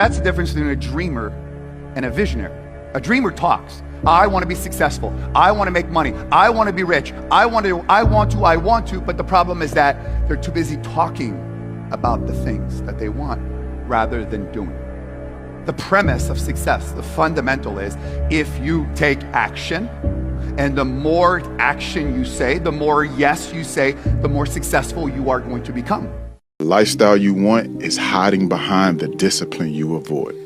That's the difference between a dreamer and a visionary. A dreamer talks. I want to be successful. I want to make money. I want to be rich. I want to. But the problem is that they're too busy talking about the things that they want rather than doing. The premise of success, the fundamental is if you take action, and the more action you say, the more yes you say, the more successful you are going to become. The lifestyle you want is hiding behind the discipline you avoid.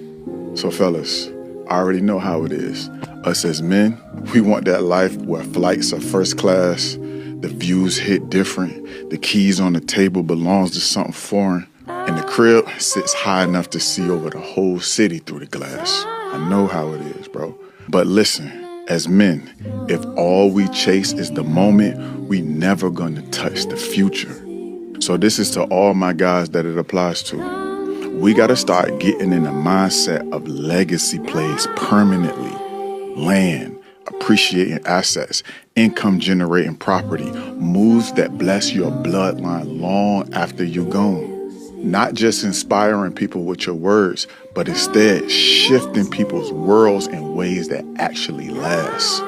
So fellas, I already know how it is. Us as men, we want that life where flights are first class, the views hit different, the keys on the table belongs to something foreign, and the crib sits high enough to see over the whole city through the glass. I know how it is, bro. But listen, as men, if all we chase is the moment, we never gonna touch the future. So this is to all my guys that it applies to. We gotta start getting in the mindset of legacy plays permanently. Land, appreciating assets, income generating property, moves that bless your bloodline long after you're gone. Not just inspiring people with your words, but instead shifting people's worlds in ways that actually last.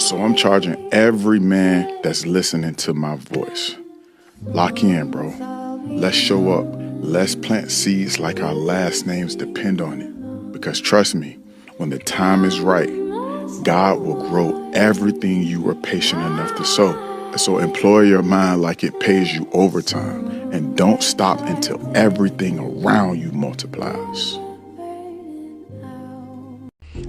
So I'm charging every man that's listening to my voice. Lock in, bro. Let's show up. Let's plant seeds like our last names depend on it. Because trust me, when the time is right, God will grow everything you were patient enough to sow. So employ your mind like it pays you overtime. And don't stop until everything around you multiplies.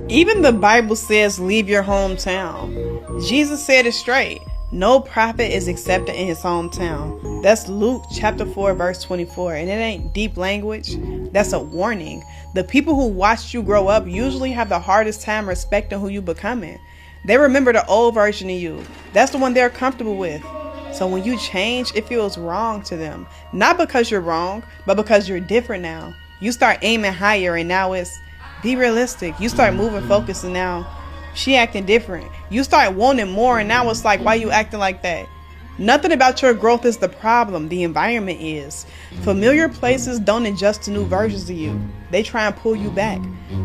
Even the Bible says, leave your hometown. Jesus said it straight. No prophet is accepted in his hometown. That's Luke chapter 4, verse 24. And it ain't deep language. That's a warning. The people who watched you grow up usually have the hardest time respecting who you becoming. They remember the old version of you. That's the one they're comfortable with. So when you change, it feels wrong to them. Not because you're wrong, but because you're different now. You start aiming higher and now it's be realistic. You start moving focus and now she acting different. You start wanting more and now it's like, why you acting like that? Nothing about your growth is the problem. The environment is. Familiar places don't adjust to new versions of you. They try and pull you back.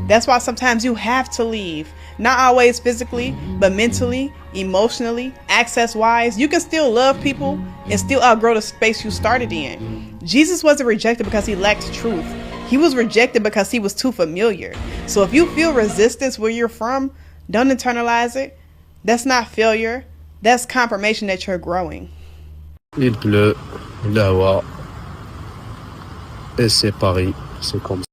That's why sometimes you have to leave. Not always physically, but mentally, emotionally, access-wise. You can still love people and still outgrow the space you started in. Jesus wasn't rejected because he lacked truth. He was rejected because he was too familiar. So if you feel resistance where you're from, don't internalize it. That's not failure. That's confirmation that you're growing. Il pleut, il va et c'est Paris, c'est comme ça.